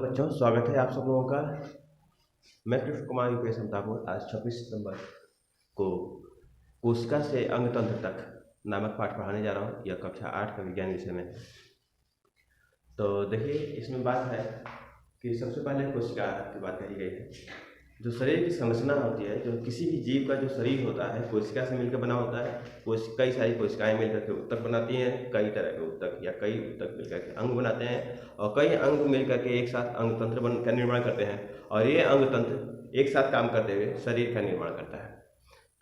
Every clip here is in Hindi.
बच्चों, स्वागत है आप सब लोगों का। मैं कृष्ण कुमार यूपीएस ठाकुर आज 26 सितंबर को कोशिका से अंग तंत्र तक नामक पाठ पढ़ाने जा रहा हूँ। यह कक्षा 8 का विज्ञान विषय में है। तो देखिए, इसमें बात है कि सबसे पहले कोशिका की बात कही गई है। जो शरीर की संरचना होती है, जो किसी भी जीव का जो शरीर होता है कोशिका से मिलकर बना होता है। कई सारी कोशिकाएं मिलकर के ऊतक बनाती हैं, कई तरह के ऊतक या कई ऊतक मिलकर के अंग बनाते हैं, और कई अंग मिलकर के एक साथ अंग तंत्र का निर्माण करते हैं, और ये अंग तंत्र एक साथ काम करते हुए शरीर का निर्माण करता है।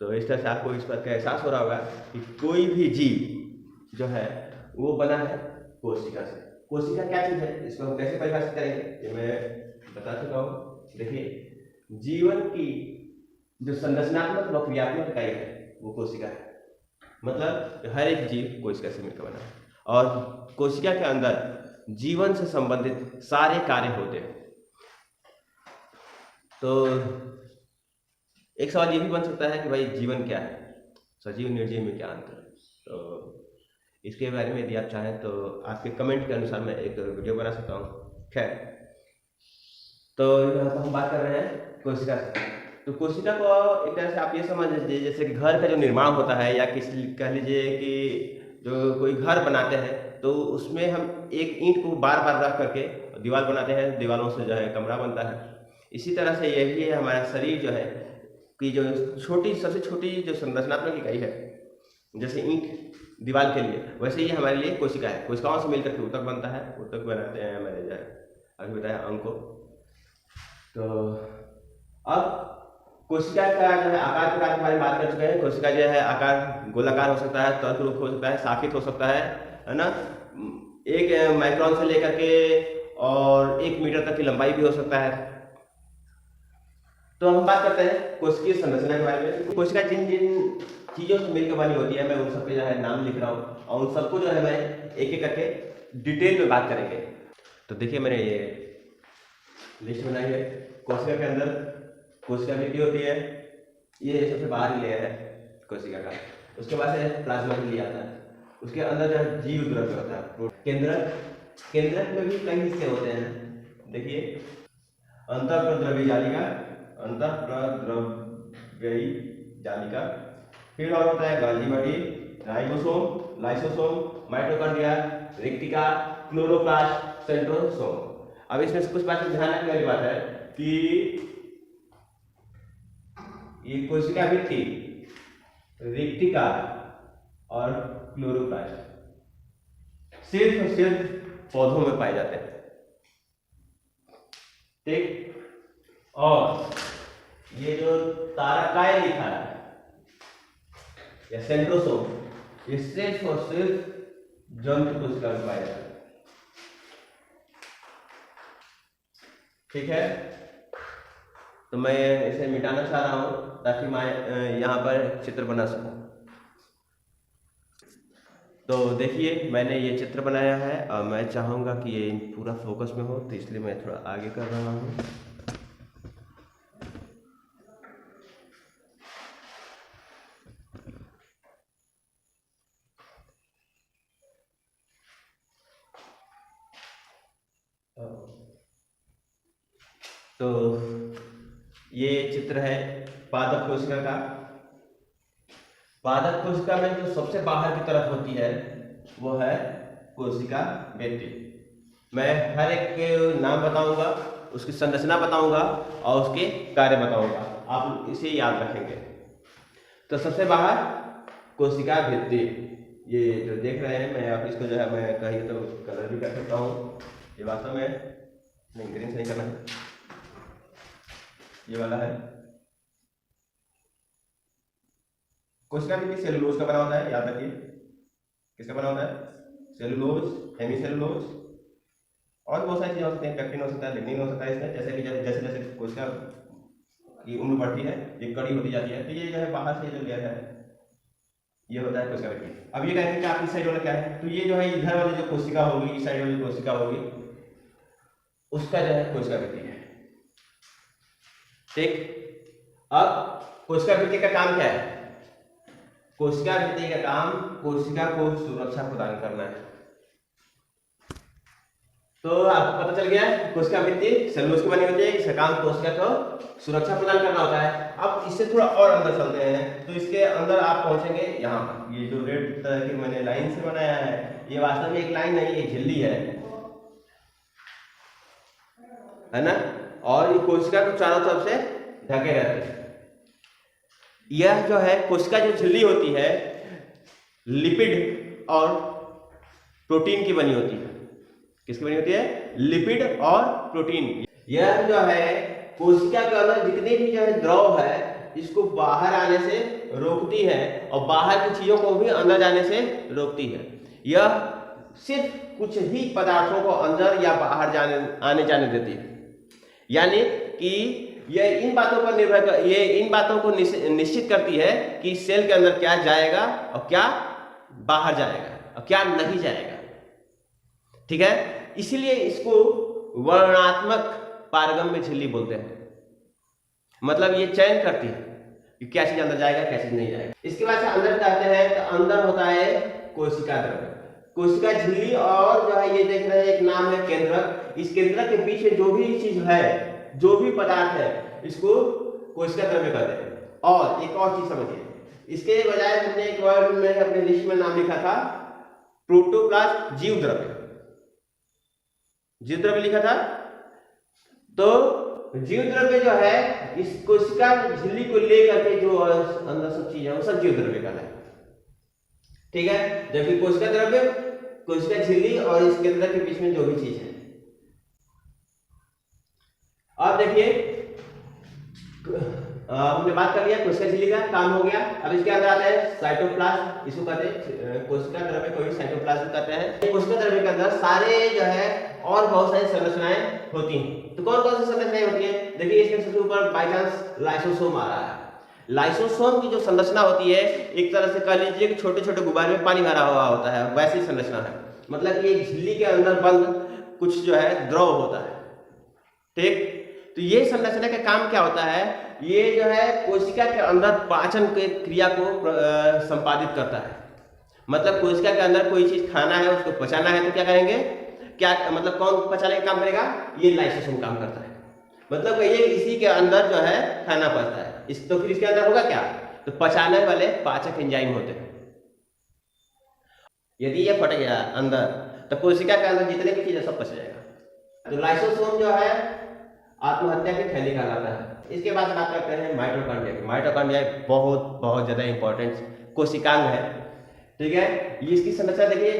तो इस तरह से आपको इस बात का एहसास हो रहा होगा कि कोई भी जीव जो है वो बना है कोशिका से। कोशिका क्या चीज़ है, इसको हम कैसे परिभाषित करेंगे ये मैं बता चुका हूँ। देखिए, जीवन की जो संरचनात्मक व क्रियात्मक इकाई है वो कोशिका है। मतलब हर एक जीव कोशिका से मिलकर बना है, और कोशिका के अंदर जीवन से संबंधित सारे कार्य होते हैं। तो एक सवाल ये भी बन सकता है कि भाई जीवन क्या है, सजीव निर्जीव में क्या अंतर है। तो इसके बारे में यदि आप चाहें तो आपके कमेंट के अनुसार मैं एक वीडियो बना सकता हूँ। खैर, तो यहाँ पर हम बात कर रहे हैं कोशिका से। तो कोशिका को एक तरह से आप ये समझ लीजिए जैसे कि घर का जो निर्माण होता है, या किसी कह लीजिए कि जो कोई घर बनाते हैं तो उसमें हम एक ईंट को बार बार रख करके दीवार बनाते हैं, दीवारों से जो है कमरा बनता है। इसी तरह से यही है हमारा शरीर जो है कि जो सबसे छोटी जो संरचनात्मक इकाई है, जैसे ईंट दीवार के लिए, वैसे ही हमारे लिए कोशिका है। कोशिकाओं से मिलकर के ऊतक बनता है, ऊतक बनाते हैं हमारे जो है अभी बताया अंग को। तो अब कोशिका का जो है आकार प्रकार के बारे में बात कर चुके हैं। कोशिका जो है आकार गोलाकार हो सकता है, तर्क रूप हो सकता है, शाखित हो सकता है ना। 1 माइक्रोन से लेकर के और 1 मीटर तक की लंबाई भी हो सकता है। तो हम बात करते हैं कोशिकीय संरचना के बारे में। कोशिका जिन जिन चीजों से मिलकर बनी होती है, मैं उन सबके जो है नाम लिख रहा हूँ, और उन सबको जो है मैं एक एक करके डिटेल में बात करेंगे। तो देखिए, मैंने ये लिस्ट बनाई है। कोशिका के अंदर कोशिका भित्ति होती है, ये सबसे बाहरी लेयर है कोशिका का। उसके बाद से प्लाज्मा झिल्ली आता है, उसके अंदर जो है जीव द्रव्य होता है। केंद्रक में भी कई हिस्से होते हैं। देखिए, अंतःप्रद्रव्य जालिका, अंतःप्रद्रव्यी जालिका, फिर और होता है Golgi body, ribosome, lysosome, mitochondria, रेक्टिका, क्लोरोप्लास्ट, सेंट्रोसोम। अब इसमें से कुछ बातें ध्यान रखने वाली बात है कि ये कोशिका भित्ति, रेक्टिका और क्लोरोप्लास्ट सिर्फ और सिर्फ पौधों में पाए जाते हैं, ठीक। और ये जो तारकाय लिखा है या सेंट्रोसोम, ये सिर्फ और सिर्फ जंतु कोशिका में पाए जाते हैं, ठीक है। तो मैं इसे मिटाना चाह रहा हूं ताकि मैं यहाँ पर चित्र बना सकूं। तो देखिए, मैंने ये चित्र बनाया है और मैं चाहूँगा कि ये पूरा फोकस में हो, तो इसलिए मैं थोड़ा आगे कर रहा हूँ। तो ये चित्र है पादप कोशिका का। पादप कोशिका में जो सबसे बाहर की तरफ होती है वो है कोशिका भित्ति। मैं हर एक के नाम बताऊंगा, उसकी संरचना बताऊंगा और उसके कार्य बताऊंगा, आप इसे याद रखेंगे। तो सबसे बाहर कोशिका भित्ति, ये जो देख रहे हैं, मैं आप इसको जो है मैं कहीं तो कलर भी कर सकता हूँ। ये वास्तव में नहीं, ग्रीन से नहीं करना है, ये वाला है। कोशिका भित्ति सेलुलोज का बना होता है, याद रखिए। किसका बना होता है? सेलुलोज, हेमीसेलुलोज, और बहुत सारी चीजें हो सकती हैं। पेक्टिन हो सकता है, लिग्निन हो सकता है इसमें। जैसे कि जैसे जैसे कोशिका की उम्र बढ़ती है, ये कड़ी होती जाती है, तो ये जो है बाहर से जो लेयर है ये होता है कोशिका भित्ति। अब ये कहेंगे कि आप इस साइड वाला क्या है, तो ये जो है इधर वाली जो कोशिका होगी, इस साइड वाली कोशिका होगी, उसका जो है कोशिका भित्ति है, ठीक। अब कोशिका भित्ति का काम क्या है? कोशिका भित्ति का काम कोशिका को सुरक्षा प्रदान करना है। तो आपको पता चल गया है कोशिका भित्ति सेलुलोज की बनी होती है, इसका काम कोशिका को सुरक्षा प्रदान करना होता है। अब इससे थोड़ा और अंदर चलते हैं, तो इसके अंदर आप पहुंचेंगे यहाँ पर। ये जो रेड तरह की मैंने लाइन से बनाया है, ये वास्तव में एक लाइन नहीं, ये झिल्ली है ना। और ये कोशिका को चारों तरफ से ढके रहते हैं। यह जो है कोशिका जो झिल्ली होती है लिपिड और प्रोटीन की बनी होती है। किसकी बनी होती है? लिपिड और प्रोटीन। यह जो है कोशिका के अंदर जितने भी जो है द्रव है इसको बाहर आने से रोकती है और बाहर की चीजों को भी अंदर जाने से रोकती है। यह सिर्फ कुछ ही पदार्थों को अंदर या बाहर आने जाने देती है। यानी कि ये इन बातों पर निर्भर कर, ये इन बातों को निश्चित करती है कि सेल के अंदर क्या जाएगा और क्या बाहर जाएगा और क्या नहीं जाएगा। ठीक है, इसीलिए इसको वर्णनात्मक पारगम्य झिल्ली बोलते हैं। मतलब ये चयन करती है कि क्या चीज अंदर जाएगा क्या चीज नहीं जाएगा। इसके बाद से अंदर जाते हैं तो अंदर होता है कोशिका द्रव्य, कोशिका झिल्ली, और जो है ये देख रहे हैं एक नाम है केंद्रक। इस केंद्रक के पीछे जो भी चीज है, जो भी पदार्थ है, इसको कोशिका द्रव्य कहते हैं। और एक और चीज समझिए, इसके बजाय हमने एक वर्ड में अपने लिस्ट में नाम लिखा था प्रोटोप्लाज्म, जीव द्रव्य, जीव द्रव्य लिखा था। तो जीव द्रव्य जो है इस कोशिका झिल्ली को लेकर के जो अंदर सब चीज है वो सब जीव द्रव्य का है। ठीक है, जबकि कोशिका द्रव्य, कोशिका झिल्ली और इस केंद्र के बीच में जो भी चीज है। अब देखिए हमने बात कर लिया कोशिका झिल्ली का काम हो गया। अब इसके अंदर आते हैं साइटोप्लाज्म, इसको कहते हैं कोशिका द्रव्य को भी साइटोप्लाज्म कहते हैं। कोशिका द्रव्य के अंदर सारे जो है और बहुत सारी संरचनाएं होती हैं। तो कौन कौन सी संरचनाएं होती है? देखिए इसके सबसे ऊपर बाय चांस लाइसोसोम आ रहा है। लाइसोसोम की जो संरचना होती है एक तरह से कह लीजिए कि छोटे छोटे गुब्बारे में पानी भरा हुआ होता है, वैसी संरचना है। मतलब कि एक झिल्ली के अंदर बंद कुछ जो है द्रव होता है। ठीक, तो ये संरचना का काम क्या होता है? ये जो है कोशिका के अंदर पाचन के क्रिया को संपादित करता है। मतलब कोशिका के अंदर कोई चीज खाना है, उसको पचाना है, तो क्या करेंगे, क्या मतलब कौन पचाने का काम करेगा? ये लाइसोसोम काम करता है। मतलब ये इसी के अंदर जो है खाना पचता है। इस तो फिर इसके अंदर होगा क्या? तो पचाने वाले पाचक एंजाइम होते हैं। यदि ये फट गया अंदर तो कोशिका के अंदर जितने भी चीजें सब पच जाएगा। तो लाइसोसोम जो है आत्महत्या की थैली कहलाता है। इसके बाद बात करते हैं माइटोकॉन्ड्रिया की। माइटोकॉन्ड्रिया बहुत बहुत ज्यादा इंपॉर्टेंट कोशिकांग है। ठीक है, ये इसकी समस्या देखिए,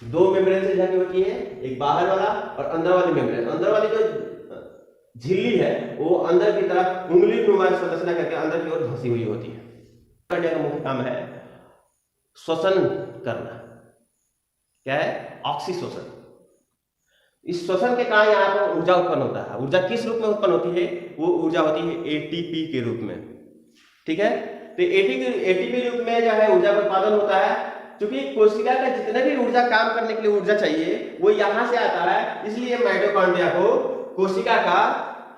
दो मेम्ब्रेन से ढकी होती है, एक बाहर वाला और अंदर वाली मेम्ब्रेन। अंदर वाली जो झिल्ली है वो अंदर की तरफ उंगली नुमा संरचना करके अंदर की ओर धंसी हुई होती है। माइटोकॉन्ड्रिया का मुख्य काम है श्वसन करना। क्या है? ऑक्सीश्वसन। इस श्वसन के कारण यहाँ पर ऊर्जा उत्पन्न होता है। ऊर्जा किस रूप में उत्पन्न होती है? वो ऊर्जा होती है एटीपी के रूप में। ठीक है, तो एटीपी रूप में जो है ऊर्जा का उत्पादन होता है। क्योंकि कोशिका का जितना भी ऊर्जा काम करने के लिए ऊर्जा चाहिए वो यहाँ से आता है, इसलिए माइटोकॉन्ड्रिया को कोशिका का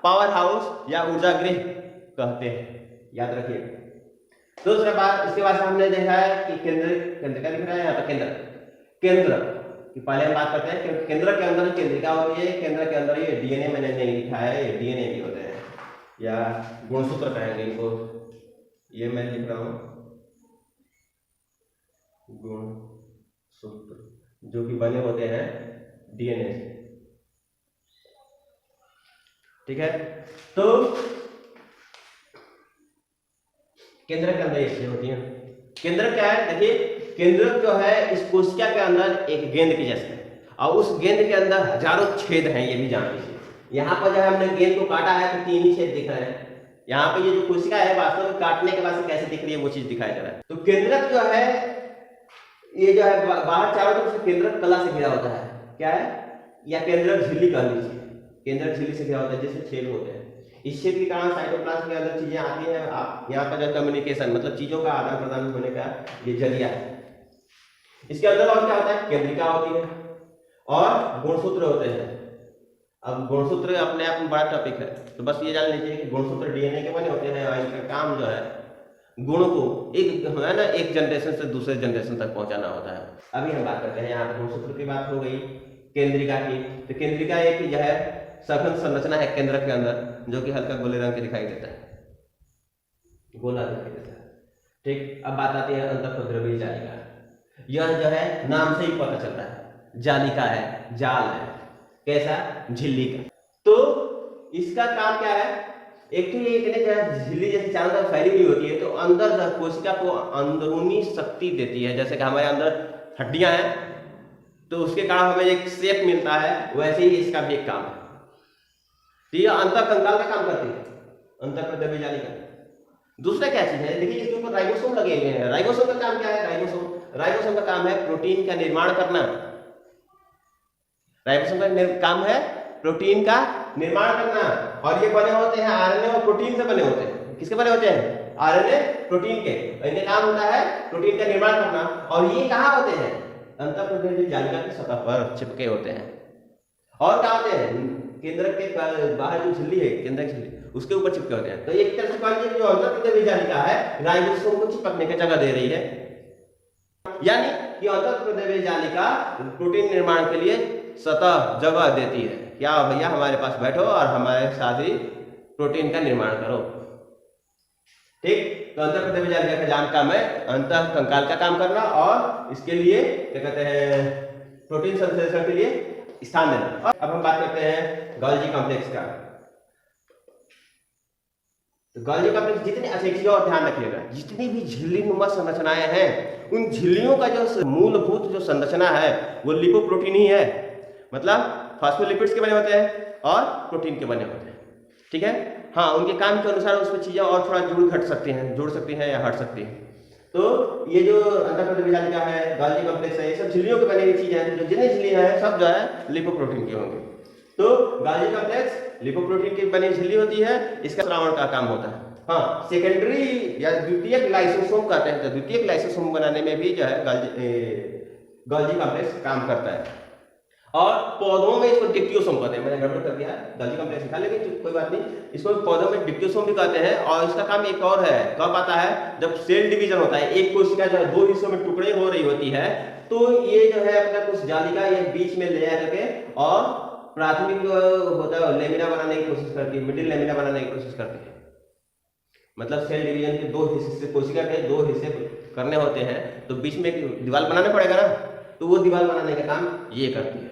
पावर हाउस या ऊर्जा गृह कहते हैं। याद रखिए। दूसरा बात, इसके बाद हमने देखा है कि केंद्र का दिख रहा है यहाँ पर, केंद्र कि पहले हम बात करते हैं कि केंद्र के अंदर केंद्रिका होती है। केंद्र के अंदर ये डीएनए मैंने नहीं लिखा है, ये डीएनए भी होते हैं या गुणसूत्र कहेंगे इनको। ये मैं लिख रहा हूँ गुणसूत्र, जो कि बने होते हैं डीएनए से। ठीक है, तो केंद्र के अंदर ये चीजें होती हैं। केंद्र क्या है? देखिए केंद्रक जो है इस कोशिका के अंदर एक गेंद की जैसे है और उस गेंद के अंदर हजारों छेद हैं, ये भी जान लीजिए। यहाँ पर जो है हमने गेंद को काटा है तो 3 ही छेद दिख रहे हैं। यहाँ पे ये जो कोशिका है वास्तव में काटने के बाद से कैसे दिख रही है वो चीज दिखाई दे रहा है। तो केंद्रक जो है ये जो है बाहर चारों तरफ से केंद्रक कला से घिरा होता है। क्या है? या केंद्रक झिल्ली कह लीजिए। केंद्रक झिल्ली से घिरा होता है जिससे छेद होते हैं। इस छेद के कारण साइटोप्लाज्म के अंदर चीजें आती हैं। यहाँ पर जो कम्युनिकेशन मतलब चीजों का आदान प्रदान होने का ये जरिया है। इसके अंदर और क्या होता है? केंद्रिका होती है और गुणसूत्र होते हैं। अब गुणसूत्र अपने आप में बड़ा टॉपिक है, तो बस ये जान लीजिए कि गुणसूत्र डीएनए के बने होते हैं और इनका काम जो है गुणों को एक है ना एक जनरेशन से दूसरे जनरेशन तक पहुंचाना होता है। अभी हम बात करते हैं, यहाँ पर गुणसूत्र की बात हो गई, केंद्रिका की। तो केंद्रिका एक जो है सघन संरचना है केंद्रक के अंदर, जो कि हल्का गोले रंग के दिखाई देता है, गोला दिखाई देता है। ठीक, अब बात आती है अंतःद्रव्यीय जालिका। यह जो है नाम से ही पता चलता है, जालिका है, जाल है, कैसा, झिल्ली का। तो इसका काम क्या है, एक तो ये इतने झिल्ली जैसे चारों तरफ फैली हुई होती है, तो अंदर कोशिका को अंदरूनी शक्ति देती है। जैसे कि हमारे अंदर हड्डियां हैं तो उसके कारण हमें एक शेप मिलता है, वैसे ही इसका भी एक काम है। तो ये अंतःकंकाल का काम करती है, अंतःद्रव्यीय जालिका। दूसरा क्या चीज है, देखिए इसके ऊपर राइबोसोम लगे हुए हैं। राइबोसोम का काम क्या है, राइबोसोम का काम है प्रोटीन का निर्माण करना। राइबोसोम का काम है प्रोटीन का निर्माण करना, और ये बने होते हैं आरएनए और प्रोटीन से बने होते हैं। किसके बने होते हैं, आरएनए प्रोटीन के। इनका काम होता है प्रोटीन का निर्माण करना, और ये कहाँ होते हैं, अंतःद्रव्यीय जालिका की सतह पर चिपके होते हैं। और क्या होते हैं, केंद्र के बाहर जो झिल्ली है, केंद्र की झिल्ली, उसके ऊपर चिपके होते हैं। तो एक तरह से कहिए जो अंतःद्रव्यीय जालिका है, राइबोसोम को चिपकने की जगह दे रही है, यानी कि अंतःद्रव्यीय जालिका प्रोटीन निर्माण के लिए सतह जगह देती है। क्या भैया, हमारे पास बैठो और हमारे साथ ही प्रोटीन का निर्माण करो। ठीक, तो अंतःद्रव्यीय जालिका का जान काम है अंतःकंकाल का काम करना, और इसके लिए क्या कहते हैं, प्रोटीन संश्लेषण के लिए स्थान देना। अब हम बात करते हैं गोल्गी कॉम्प्लेक्स का। तो गोल्गी कॉम्प्लेक्स जितने, अच्छा एक चीज और ध्यान रखिएगा, जितनी भी झिल्ली नुमा संरचनाएं हैं, उन झिल्लियों का जो मूलभूत जो संरचना है वो लिपोप्रोटीन ही है। मतलब फॉस्फोलिपिड्स के बने होते हैं और प्रोटीन के बने होते हैं। ठीक है, हाँ, उनके काम के अनुसार उसमें चीजें और थोड़ा जुड़ सकती हैं या हट सकती हैं। तो ये जो अंतःद्रव्यीय जालिका है, गोल्गी कॉम्प्लेक्स है, ये सब झिल्लियों के बनी हुई चीजें हैं। जो जितनी झिल्ली है सब जो है लिपोप्रोटीन की होंगी। तो गोल्गी कॉम्प्लेक्स लिपोप्रोटीन की बनी झिल्ली होती है, इसका श्रावण का काम होता है। हाँ, सेकेंडरी या द्वितीयक लाइसोसोम कहते हैं, तो द्वितीयक लाइसोसोम बनाने में भी जो है गोल्गी कॉम्प्लेक्स काम करता है। और पौधों में इसको डिप्टियोसोम कहते हैं, मैंने गड़बड़ कर दिया, गोल्गी कॉम्प्लेक्स लिखा, लेकिन कोई बात नहीं, इसको पौधों में डिप्टियोसोम भी कहते हैं। और इसका काम एक और है, कब आता है, जब सेल डिवीजन होता है, एक कोशिका जो है दो हिस्सों में टुकड़े हो रही होती है, तो ये जो है अपना कुछ जालिका ये बीच में ले आके और प्राथमिक होता है लेमिना बनाने की कोशिश करती है, मिडिल लेमिना बनाने की कोशिश करती है। मतलब सेल डिवीजन के दो हिस्से, कोशिका के दो हिस्से करने होते हैं, तो बीच में एक दीवार बनाना पड़ेगा ना, तो वो दीवार बनाने का काम ये करती है।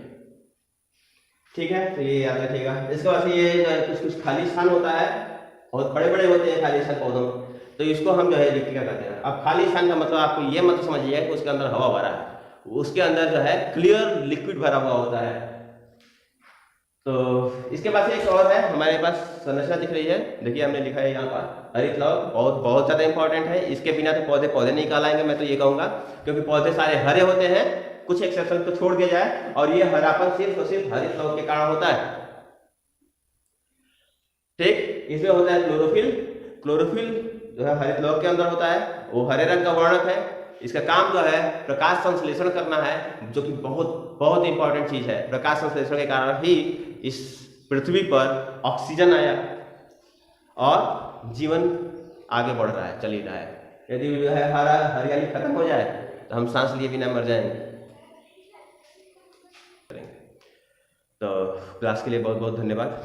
ठीक है, तो ये याद रखिएगा। इसके बाद से ये कुछ खाली स्थान होता है, बहुत बड़े बड़े होते हैं खाली स्थान पौधों में, तो इसको हम जो है रिक्तिका कहते हैं। अब खाली स्थान का मतलब आपको ये मत समझिए कि उसके अंदर हवा भरा है, उसके अंदर जो है क्लियर लिक्विड भरा हुआ होता है। तो इसके बाद से एक और है, हमारे पास संरचना दिख रही है, देखिए हमने लिखा है यहाँ पर हरित लौक, बहुत ज्यादा इंपॉर्टेंट है। इसके बिना तो पौधे नहीं कहलाएंगे, मैं तो ये कहूंगा, क्योंकि पौधे सारे हरे होते हैं, कुछ एक्सेप्शन तो छोड़ दिया जाए, और ये हरापन सिर्फ और सिर्फ हरित लौक के कारण होता है। ठीक, इसमें होता है क्लोरोफिल। क्लोरोफिल जो है हरित लौक के अंदर होता है, वो हरे रंग का वर्णक है। इसका काम जो है प्रकाश संश्लेषण करना है, जो कि बहुत इंपॉर्टेंट चीज है। प्रकाश संश्लेषण के कारण ही इस पृथ्वी पर ऑक्सीजन आया और जीवन आगे बढ़ रहा है, चल ही रहा है। यदि जो है हरियाली खत्म हो जाए तो हम सांस लिए बिना मर जाएंगे। तो क्लास के लिए बहुत बहुत धन्यवाद।